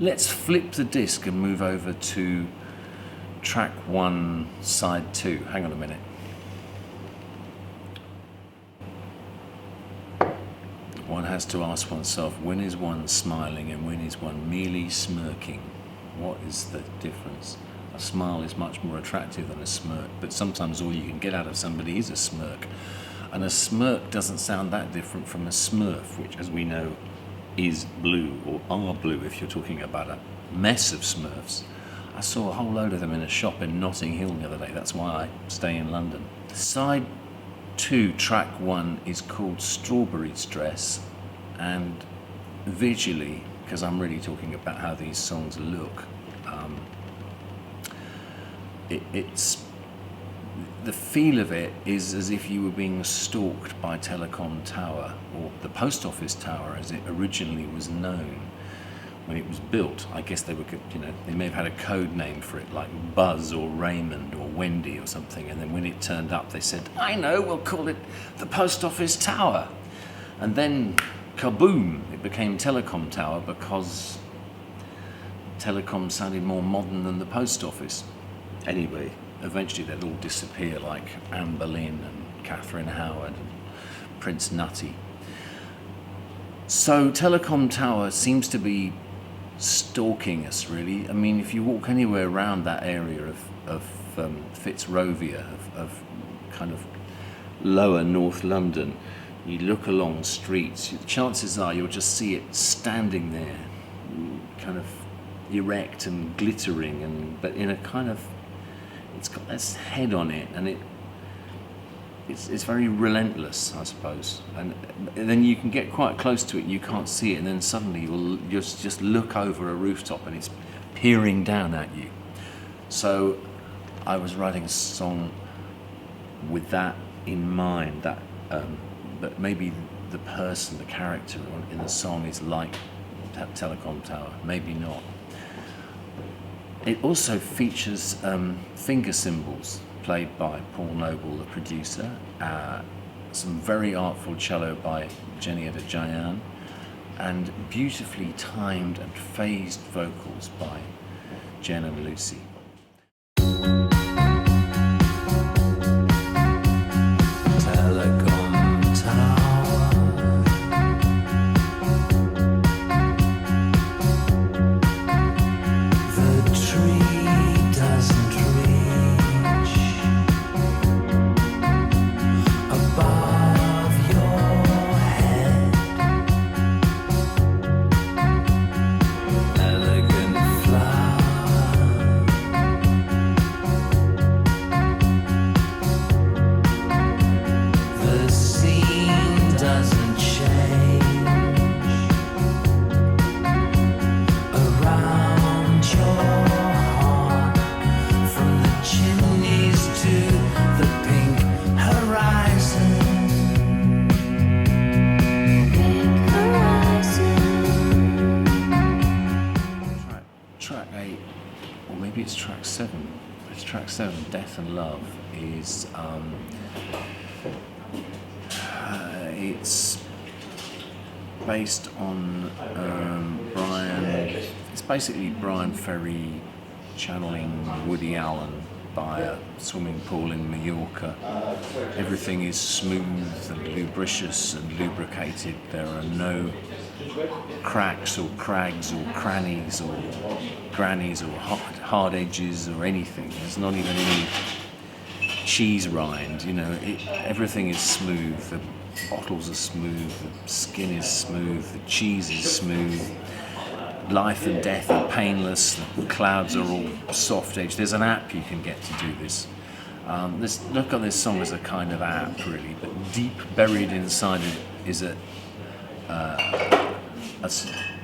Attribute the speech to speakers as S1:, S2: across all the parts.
S1: Let's flip the disc and move over to track 1, side 2. Hang on a minute. One has to ask oneself, when is one smiling and when is one merely smirking? What is the difference? A smile is much more attractive than a smirk, but sometimes all you can get out of somebody is a smirk. And a smirk doesn't sound that different from a smurf, which, as we know, is blue, or are blue if you're talking about a mess of smurfs. I saw a whole load of them in a shop in Notting Hill the other day. That's why I stay in London. Side 2, track 1, is called Strawberry's Dress, and visually, because I'm really talking about how these songs look, it's the feel of it is as if you were being stalked by Telecom Tower, or the Post Office Tower as it originally was known when it was built. I guess they were, they may have had a code name for it, like Buzz or Raymond or Wendy or something, and then when it turned up they said, I know, we'll call it the Post Office Tower. And then kaboom, it became Telecom Tower because telecom sounded more modern than the post office. Anyway, eventually they'd all disappear, like Anne Boleyn and Catherine Howard and Prince Nutty. So Telecom Tower seems to be stalking us, really. I mean, if you walk anywhere around that area of Fitzrovia, of kind of lower North London, you look along streets, chances are you'll just see it standing there, kind of erect and glittering, but in a kind of, it's got this head on it, and it's very relentless, I suppose. And then you can get quite close to it, and you can't see it, and then suddenly you'll just look over a rooftop, and it's peering down at you. So I was writing a song with that in mind, that maybe the person, the character in the song is like that Telecom Tower, maybe not. It also features finger cymbals played by Paul Noble, the producer, some very artful cello by Jenny Adajayan, and beautifully timed and phased vocals by Jen and Lucy. Track 7, Death and Love, is it's based on it's basically Brian Ferry channeling Woody Allen by a swimming pool in Mallorca. Everything is smooth and lubricious and lubricated. There are no cracks or crags or crannies or grannies or hard edges or anything. There's not even any cheese rind, everything is smooth. The bottles are smooth, the skin is smooth, the cheese is smooth. Life and death are painless, the clouds are all soft edged. There's an app you can get to do this. Look at this song as a kind of app, really, but deep buried inside it is a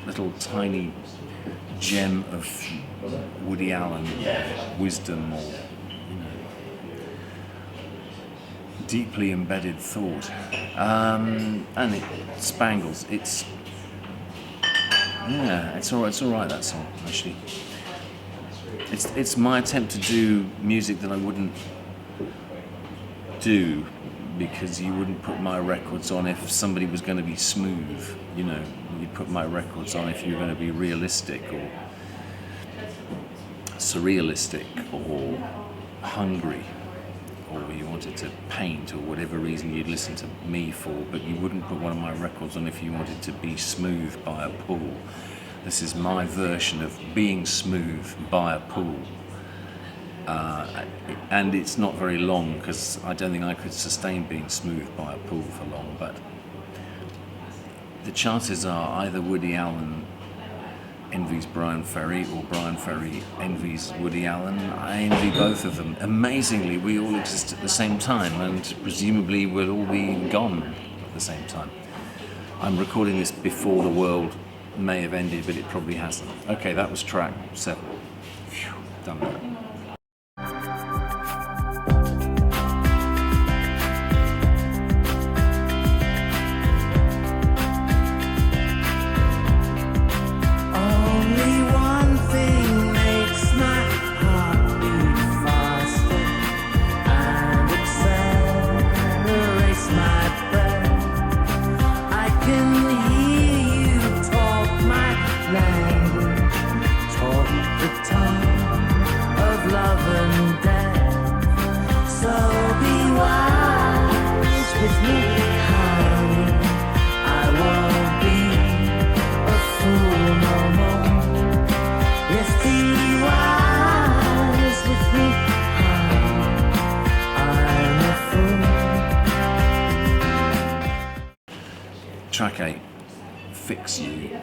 S1: little tiny gem of Woody Allen wisdom, or deeply embedded thought, and it spangles. It's all right. That song, actually. It's my attempt to do music that I wouldn't do, because you wouldn't put my records on if somebody was going to be smooth. You'd put my records on if you were going to be realistic or surrealistic or hungry, or you wanted to paint, or whatever reason you'd listen to me for, but you wouldn't put one of my records on if you wanted to be smooth by a pool. This is my version of being smooth by a pool. And it's not very long, because I don't think I could sustain being smooth by a pool for long, but the chances are either Woody Allen envies Brian Ferry or Brian Ferry envies Woody Allen. I envy both of them. Amazingly, we all exist at the same time, and presumably we'll all be gone at the same time. I'm recording this before the world may have ended, but it probably hasn't. Okay, that was track 7. Phew, done that. Track 8, Fix You.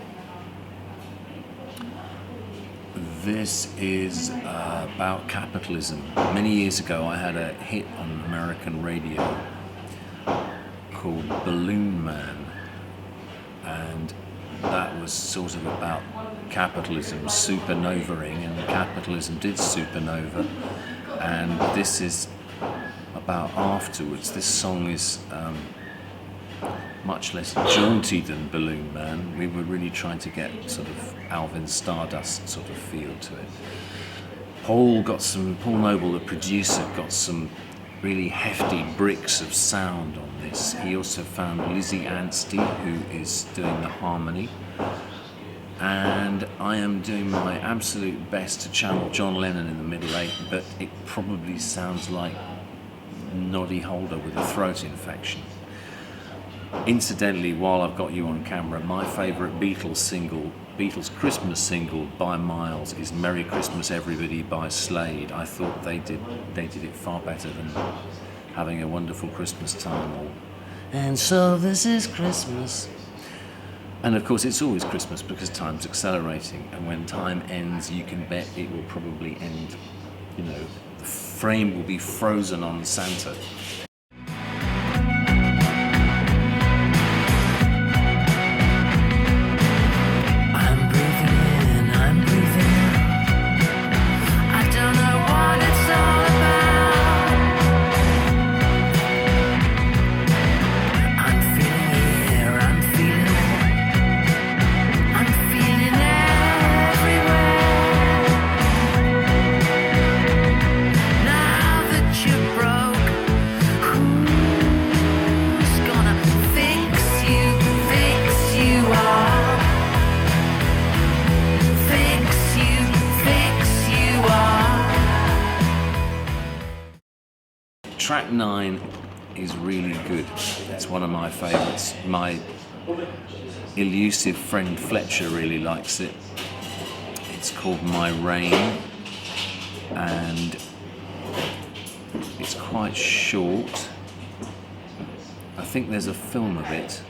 S1: This is about capitalism. Many years ago I had a hit on American radio called Balloon Man, and that was sort of about capitalism supernovaing, and capitalism did supernova, and this is about afterwards. This song is much less jaunty than Balloon Man. We were really trying to get sort of Alvin Stardust sort of feel to it. Paul Noble, the producer, got some really hefty bricks of sound on this. He also found Lizzie Anstey, who is doing the harmony. And I am doing my absolute best to channel John Lennon in the middle 8, but it probably sounds like Noddy Holder with a throat infection. Incidentally, while I've got you on camera, my favourite Beatles Christmas single by miles is Merry Christmas Everybody by Slade. I thought they did it far better than Having a Wonderful Christmas Time or And So This Is Christmas. And of course it's always Christmas because time's accelerating, and when time ends you can bet it will probably end, the frame will be frozen on Santa. Track 9 is really good. It's one of my favourites. My elusive friend Fletcher really likes it. It's called My Rain, and it's quite short. I think there's a film of it,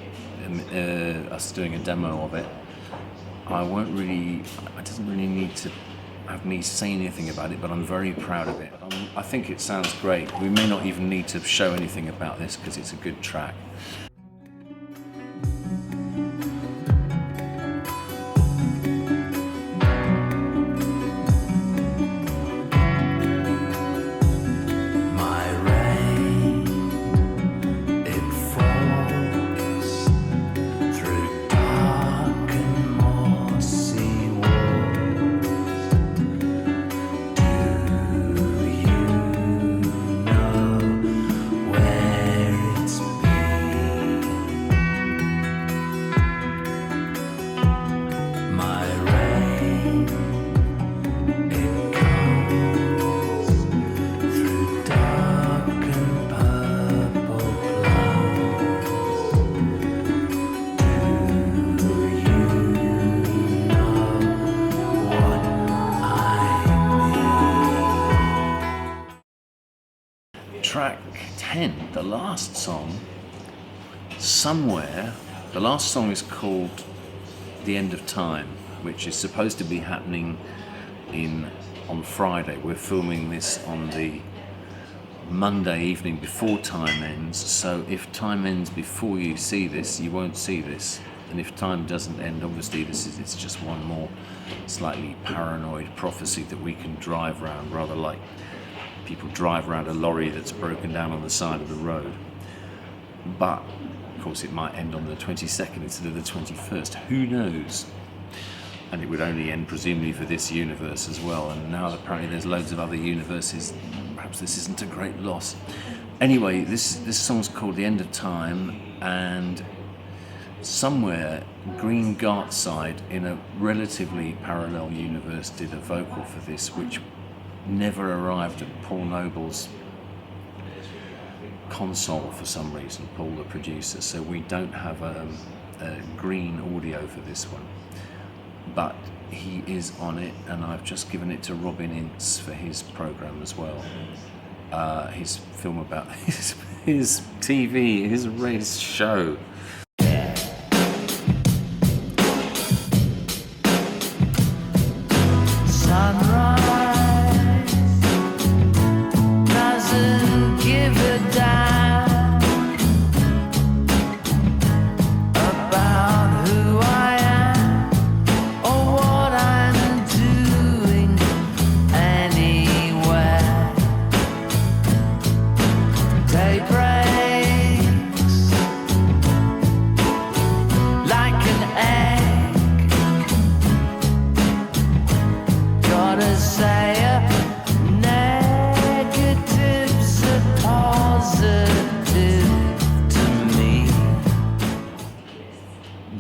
S1: us doing a demo of it. It doesn't really need to have me say anything about it, but I'm very proud of it. I think it sounds great. We may not even need to show anything about this because it's a good track. 10, the last song, somewhere, the last song is called The End of Time, which is supposed to be happening on Friday. We're filming this on the Monday evening before time ends, so if time ends before you see this, you won't see this. And if time doesn't end, obviously it's just one more slightly paranoid prophecy that we can drive around, rather like people drive around a lorry that's broken down on the side of the road. But of course it might end on the 22nd instead of the 21st, who knows? And it would only end presumably for this universe as well, and now apparently there's loads of other universes. Perhaps this isn't a great loss. Anyway, this song's called The End of Time, and somewhere Green Gartside in a relatively parallel universe did a vocal for this, which never arrived at Paul Noble's console for some reason, Paul the producer, so we don't have a green audio for this one. But he is on it, and I've just given it to Robyn Ince for his program as well. His film about his TV, his race show.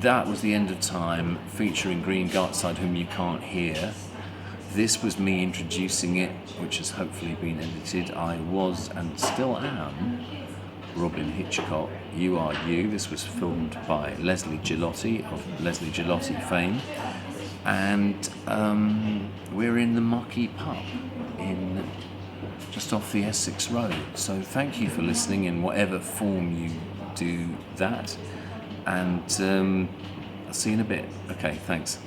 S1: That was The End of Time, featuring Green Gartside, whom you can't hear. This was me introducing it, which has hopefully been edited. I was, and still am, Robyn Hitchcock, You Are You. This was filmed by Leslie Gilotti, of Leslie Gilotti fame. And we're in the Mocky Pub, just off the Essex Road. So thank you for listening in whatever form you do that. And I'll see you in a bit. Okay, thanks.